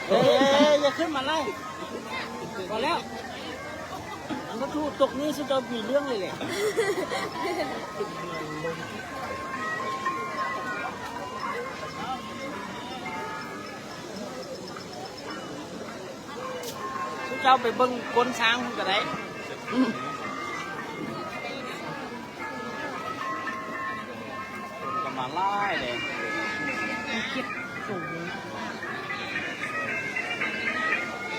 เอ้ยอย่าขึ้นมาไล่พอแล้วมันก็ถูกตกนี้สุดจะมีเรื่องเลยเลยเจ้าไปเบิ้งก้นช้างคุณก็ได้ก็มาไล่เลยคิดสูง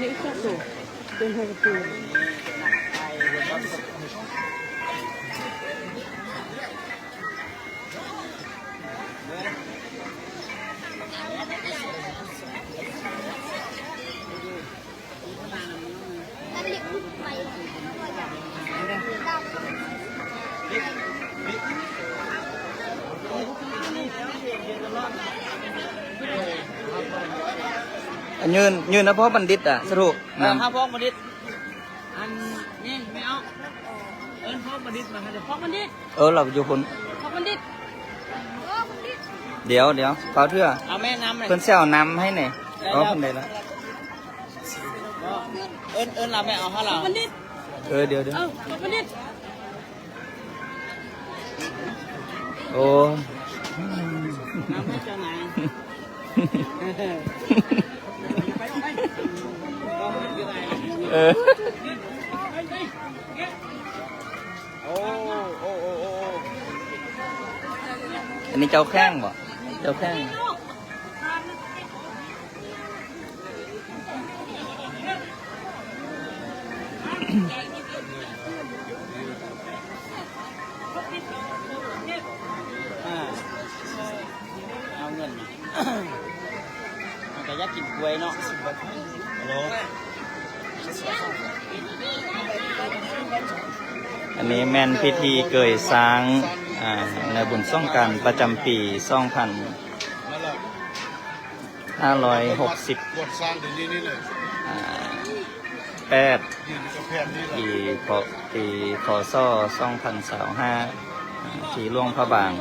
นี่คิดสูงเป็นไฮกระตูนยืนนะพ่อบัณฑิตอ่ะสรุปนะพ่อบัณฑิตอันนี่ไม่เอาพ่อบัณฑิตมาค่ะพ่อบัณฑิตเราอยู่คนพ่อบัณฑิตเดี๋ยวเปล่าเถื่อเอาแม่น้ำเลยเพิ่นเสี่ยวน้ำให้เนี่ยเพิ่นได้แล้วเราไม่เอาให้เราบัณฑิตเดี๋ยวพ่อบัณฑิตโอ้น้ำให้เจ้าไหนอันนี้เจ้าแข้งบ่เจ้าแข้งเอาเงินมันก็อยากกินกล้วยเนาะอันนี้แม่นพิธีเกยช้างในบุญสงกรานต์ประจำปี2568ปีคศ2025ที่หลวงพระบาง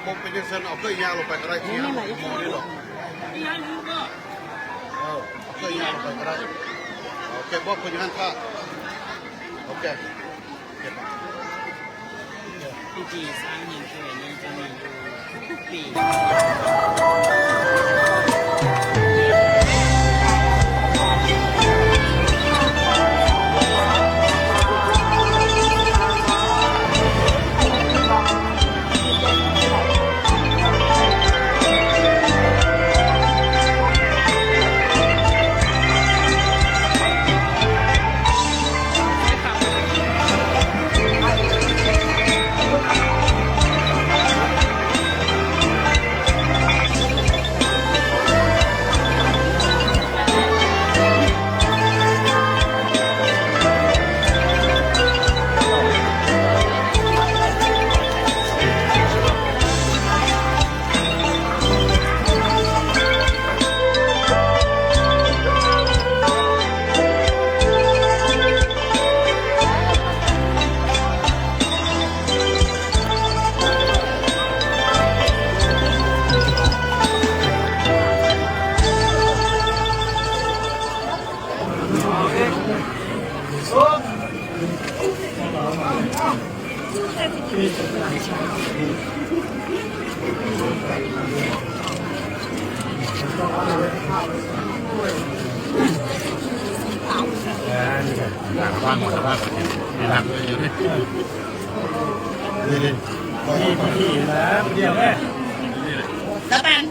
ผมเป็นยังไงเอาเคยยาวลงไปก็ได้ที่หมอนี่หรอกเคยยาวลงไปก็ได้โอเคบอกคนยังท่าโอเคพิธีสร้างหินเกยนี้จะมีทุกปีบ้านหมดแล้วบ้านมีหลังเลยอยู่นี่นี่นะเดียวแม่แล้วเป็น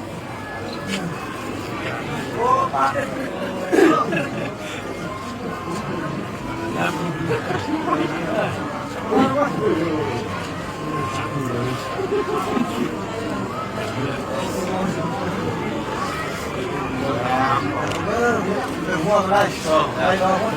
ห่วงอะไรไปรอคน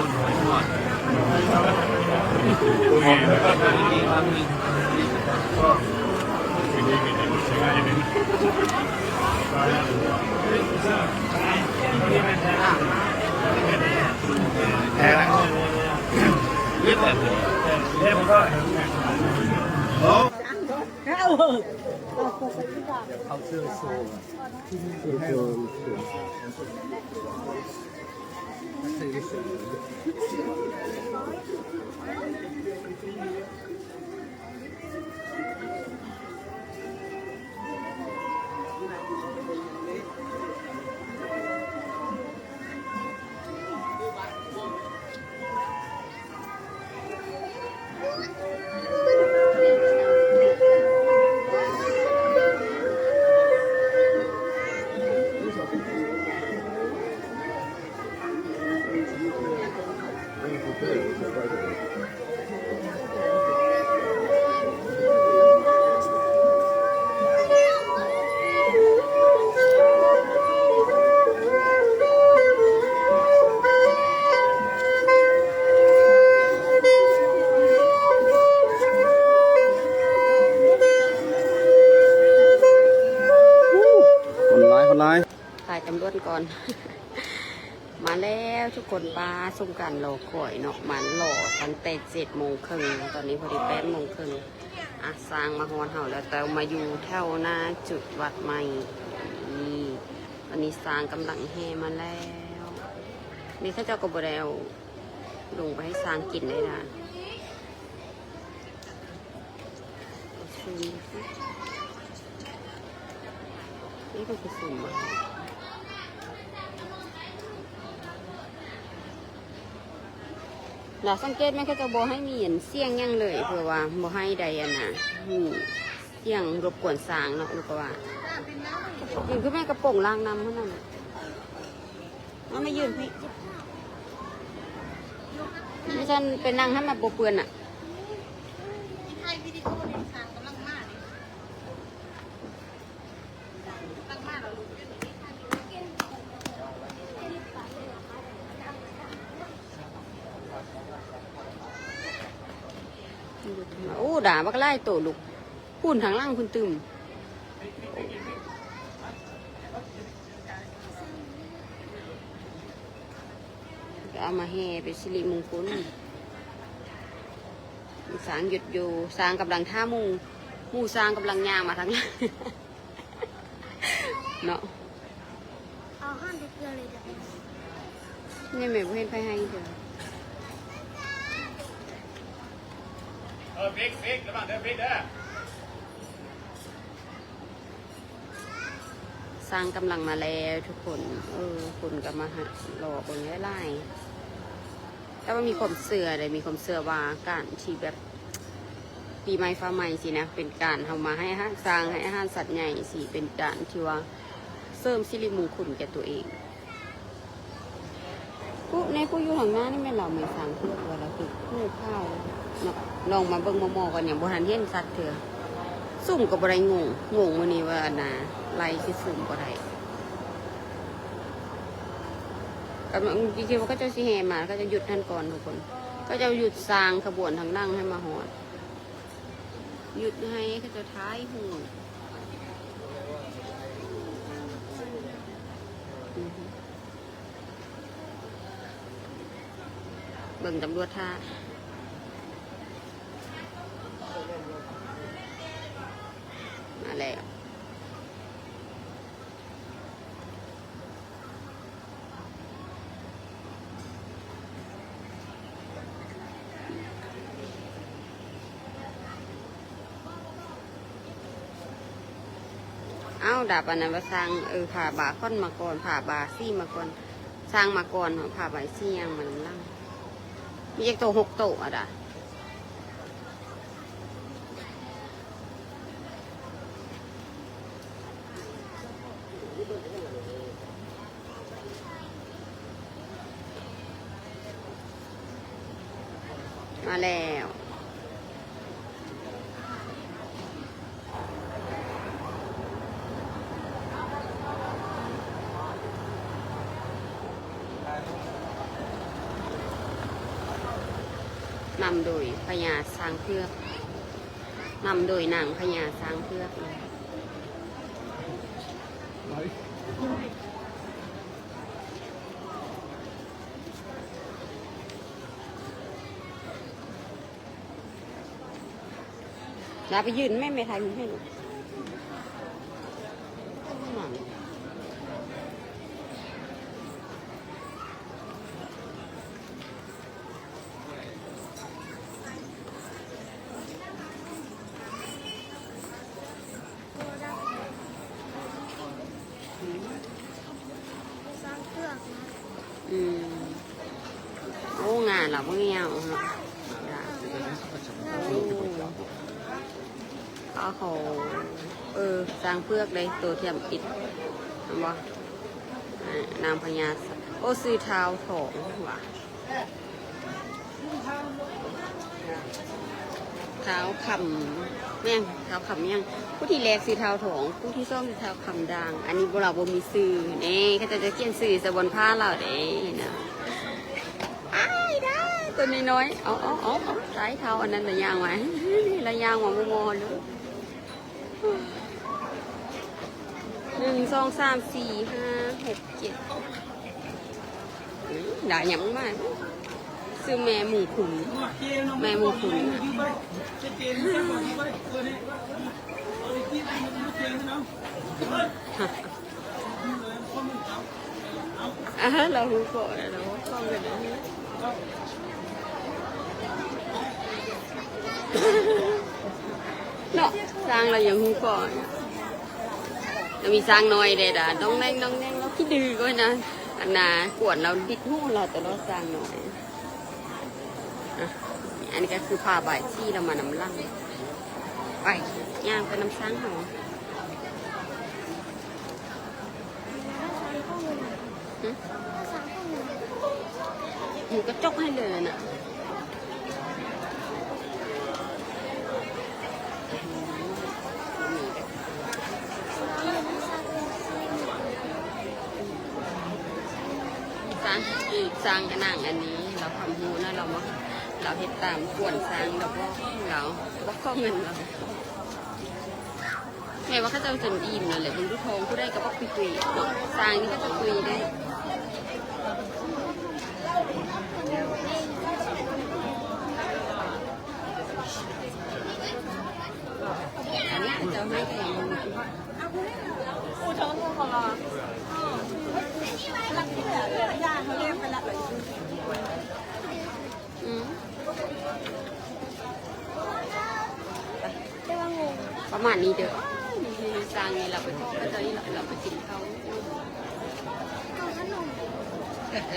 ถ่ายตำรวจก่อน มาแล้วทุกคนป้าสุ่มกันรอคอยเนาะมันหล่อตั้งแต่7:30ตอนนี้พอดี8:30อ่ะสร้างมาฮอนเห่าแล้วแต่มาอยู่แถวหน้าจุดวัดใหม่นี่ตอนนี้สร้างกำลังแห่มาแล้วนี่ถ้าเจ้ากบแดวลงไปให้สร้างกินได้นะนี่ก็คือสุ่มมาเราสังเกตไหมเขาจะบอกให้มีเสียงยังเลยเพื่อว่าบอกให้ใดอันน่ะเสียงรบกวนสางเนาะลูกว่ายืนขึ้นแม่กระโปรงล่างน้ำเท่านั้นมันไม่ยืนพี่ไม่ฉันเป็นนางให้มาโปเปือนอ่ะโอ้ด่าบักไล่โตลูกพุ่นทางล่างคุณตึมเอามาแห่เป็นสิริมงคลสางหยุดอยู่สางกำลังท่ามูสางกำลังย่างมาทางล่างเนาะเอาห้ามเกลือเลยจ้ะนี่แม่เพื่อนไปให้เถอะฟิกระวังเด้อฟิกเด้อสร้างกำลังมาแล้วทุกคนคนก็มาหล่อบนไล่แต่ว่ามีความเสื่อเลยมีความเสื่อว่าการที่แบบปีใหม่ฟ้าใหม่สินะเป็นการทำมาให้สร้างให้อาหารสัตว์ใหญ่สิเป็นการที่ว่าเสริมสิริมงคลแก่ตัวเองผู้อยู่ทางหน้านี่แม่เราไม่สร้างเพื่อตัวเราคือผู้ข้าวลองมาเบิ่งมอกันอย่างโบราณเห็นสัตว์เถอะสุ่มกับบไรงงวันนี้ว่านะไรคือสุ่มบไรกำลังจริงๆว่าก็จะสิแห่มาก็จะหยุดท่านก่อนทุกคนก็จะหยุดสร้างขบวนทางนั่งให้มาหอดหยุดให้ก็จะท้ายหูเบิ่งตำรวจท่ามาแล้วเอาดาบอันนั้นมาสร้างผ่าบาค่อนมาก่อนผ่าบาซี่มาก่อนสร้างมาก่อนผ่าใบซี่ยังมันล่างมีเอกโต6 โตอ่ะด่ะมาแล้วนำโดยพญาช้างเผือกนำโดยนางพญาช้างเผือก นาไปยืนแม่ไม่ทายมึงให้หนูโอ้งานเราเงี้ยเขาสร้างเพือกเลยตัวเทียมอิดเห็นบ่นางพญาโอ้ซื้อเท้าถงว่ะเท้าคำแม่งเท้าคำยังผู้ที่แรกซื้อเท้าถงผู้ที่ซ่อมซื้อเท้าคำดังอันนี้เราบ่มีซื้อนี่เขาจะเขียนซื้อสะบนผ้าเราเด้นะได้ตัวน้อยๆเอาสายเท้าอันนั้นระยางไว้ระยางหัวโมเลย1 2 3 4 5 6 7ได้ยังมากซื้อแม่หมูขุนแม่หมูขุนเราหูโกะเราฟังกันเนาะสร้างเราอย่างหูโกะเรามีสร้างน้อยเด็ดน้องแดงเราคิดดื้อก็นะอันน่ะกวนเราดิดหูเราแต่เราสร้างน้อยอันนี้ก็คือผ้าใบที่เรามานำลั่งไปย่างไปน้ำช้างหอหนูก็จกให้เลยน่ะสร้างกระนังอันนี้เราทำหูนะเราเห็ดตามกวนสร้างเราก็ข้อเงินเราแม่ว่าเขาจะจนอิ่มเลยแหละคุณผู้ชมผู้ได้ก็บอกคุยเนาะสร้างนี่ก็จะคุยได้อันนี้จะให้แข่งผู้ชมของเราประมาณนี้เด้อสร้างนี่เราไปทอดก็จะนี่เราไปกินเขา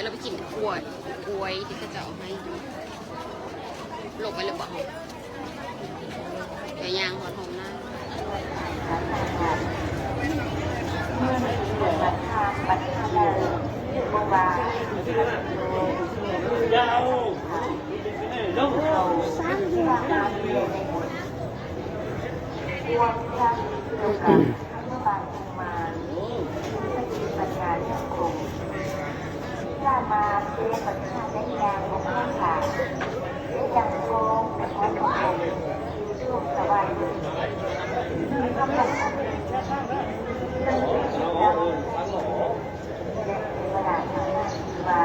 เราไปกินกล้วยที่เขาจะเอาให้ลงไปเลยบอกแกย่างหัวทองหน้ามาเรียนปัญหาในยางของข้าขาและยังคงแต่ของผมช่วงสบายมีคำสั่งของเรื่องที่เราเวลาทำมา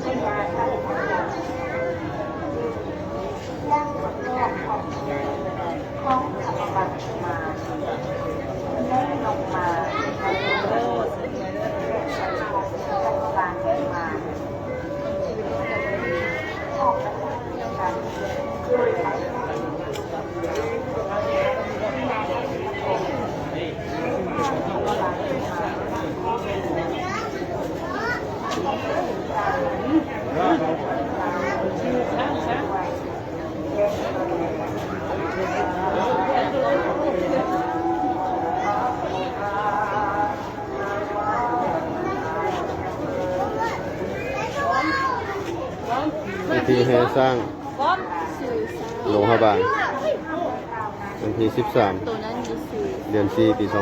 ใช้งานทั้งหมดย่างบนโลกของธรรมบัตรมาได้ลงมาในโลกมาออกมาจากการคือใช้วันที่ให้สร้างโลหะบางวันที่13 เดือน 4 ปี 2025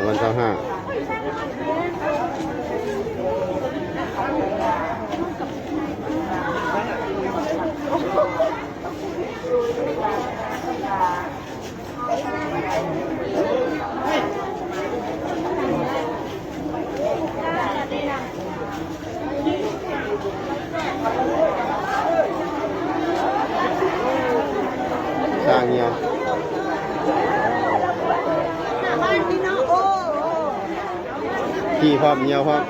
ขี่พร้อมเหนียวพร้อม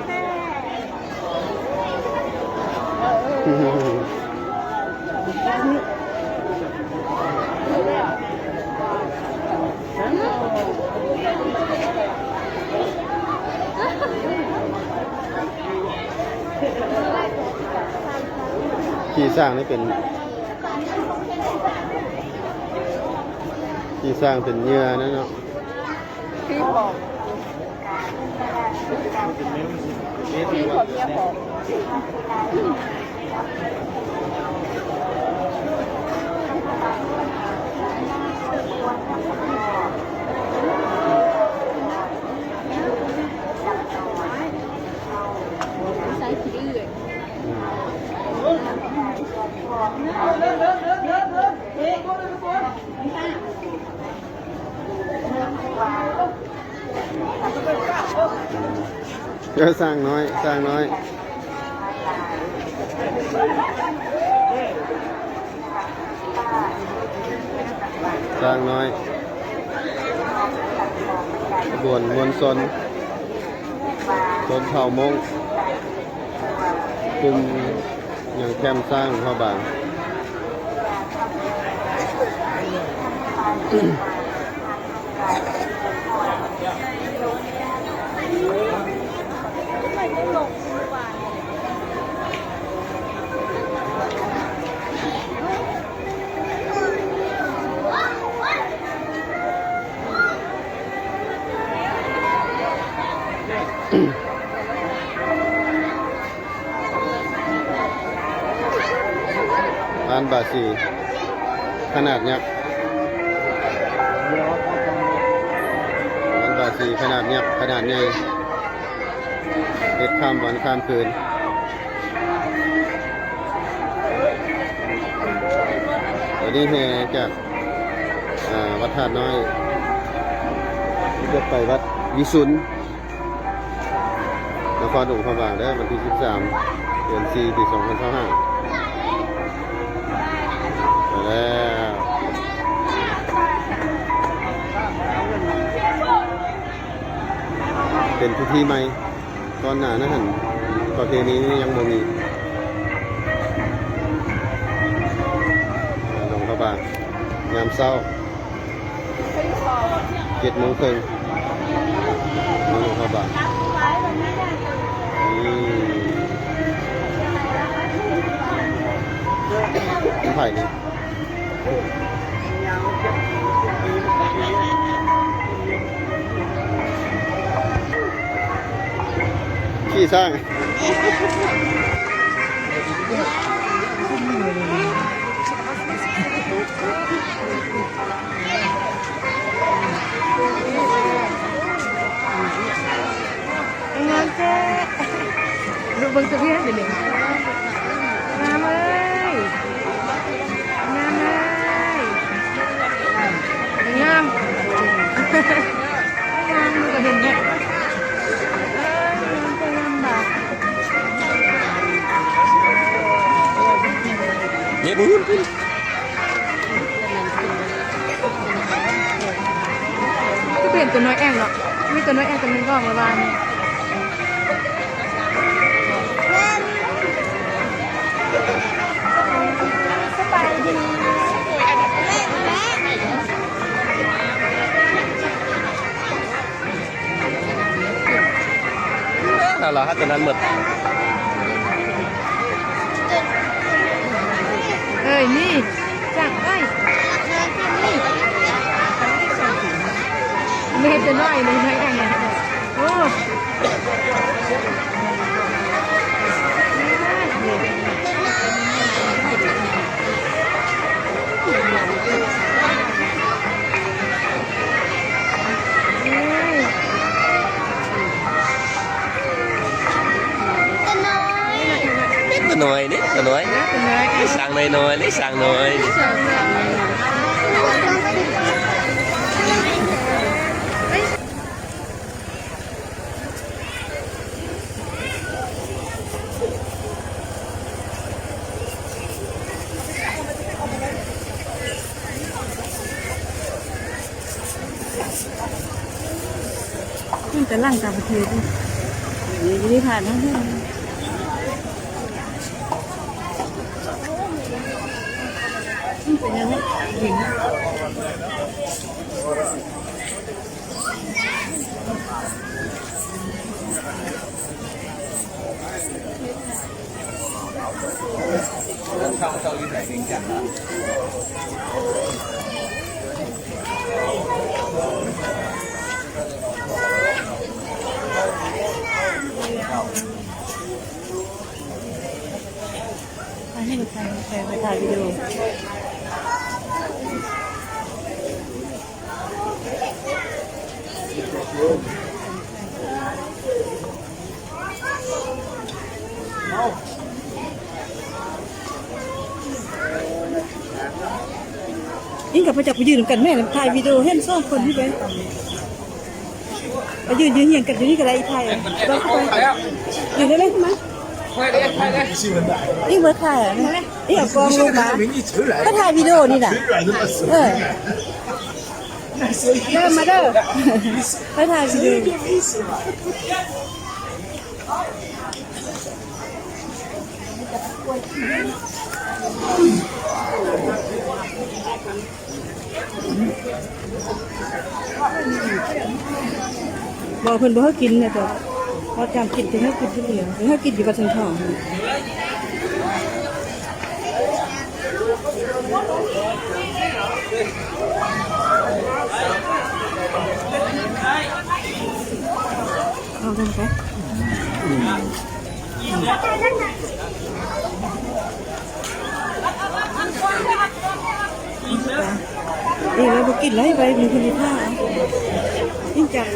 ขี่สร้างนี่เป็นขี่สร้างเป็นเหยื่อนั่นเนาะ พี่บอกพี่ขอเมียบอกใช้ขี้ดื้อ ก็สร้างน้อยสร้างน้อยสร้างน้อยบวนมวลชนชนเผ่ามงกลุ่มอย่างแคมป์สร้างพ่อบางร้านบาซีขนาดยักษ์ร้านบาซีขนาดยักษ์ขนาดใหญ่เด็ดข้ามวันข้ามคืนวันนี้แห่จากวัดธาตุน้อยจะไปวัดวิสุทธิ์นครหลวงพระบางได้วันที่ 13 เดือน 4 ปี 2025แล้วเป็นพิธีใหม่ก่อนหน้านั้นหั่นประเพณีนี้ยังบ่มีหลวงพระบางยามเช้า 7 โมงครึ่งหลวงพระบางนี่ไผ่นี่ขี้สร้างงามเจ๊ดูเบิ่งตัวพี่ให้เดี๋ยวนี้งามเลยงามเลยงามงามดูก็เห็นเนี่ยงามบ่ เนี่ยบุญ ก็เปลี่ยนตัวน้อยแองหรอกมีตัวน้อยแองตัวนึงก็มาบ้านสบายดี ถ้าเราฮัตนั้นหมด เอ้ยนี่จังเอ้ยนี่ไม่เห็นตัวน้อยเลยน้อยแองเนี่ยโอ้ตัวน้อยนี่ตัวน้อยสั่งน้อยน้อยนี่สั่งน้อยมันจะล่างตามประเทศ นี่ผ่านทั้งที่เป็นยังไงหญิงให้ดูไปถ่ายวิดีโอยิ่งกับไปจับไปยืนกันแม่ถ่ายวิดีโอเห็นสองคนที่ไปยืนเหียงกันอยู่นี่ก็ได้ถ่ายเราเข้าไปอยู่ได้ไหมไหมยิ่งเมื่อถ่ายอ่ะนี่เอากล้องลงมาก็ถ่ายวิดีโอนี่แหละเริ่มมาเด้อไปถ่ายวิดีโอบอกเพิ่นบ่ให้กินเนี่ยจ้ะพอจำกินจะให้กินที่เหลือให้กินอยู่กับสังทองเอาทำไปเราบอกกินไรไปมีคนที่ท่ายิ่งจัง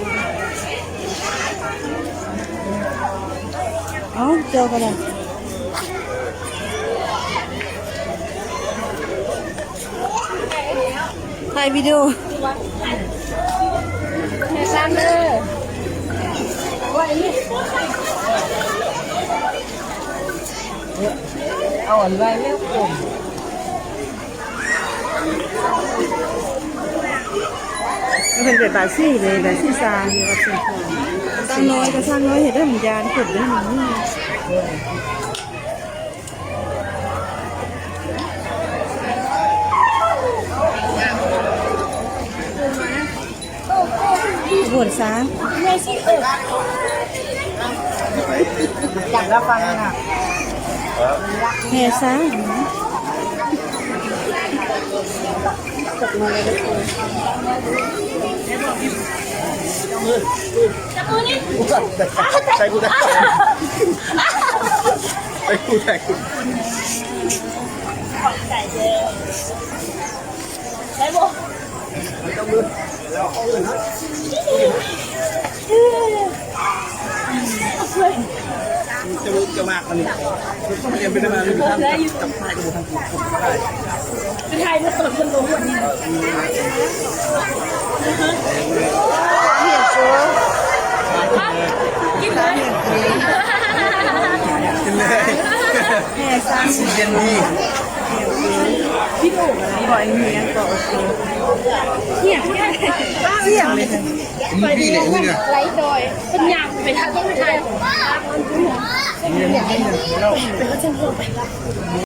เอาเจอกันเลยถ่ายวิดีโอซ้ำเลยเอาอันไรเร็วผมมันเป็นแบบซี่เลยแบบซี่ซานอยู่กับซี่ซานสร้างน้อยก็สร้างน้อยเห็นได้เหมือนยานขุดได้เหมือนนี่บวชซาไม่สิอยากรับฟังนะแห่ซาตกมาเลยทุกคนจับมือนี่ใช้กูได้ใช้กูได้ใส่เจใช้บุจับมือจะมากมันต้องเรียนไปได้มาไม่ได้จับไฟกูทางกูได้ไปถ่ายมาตรวจกันรู้วันนี้กินเลยกินเลยแม่สร้างเย็นดีพี่โอ๋อะไรบ่อยเมียก็โอเคเสี่ยงเลยไปดูไลฟ์ดอยเป็นอย่างไปทางต้องไปถ่ายเป็นก็เช่นเดิมไป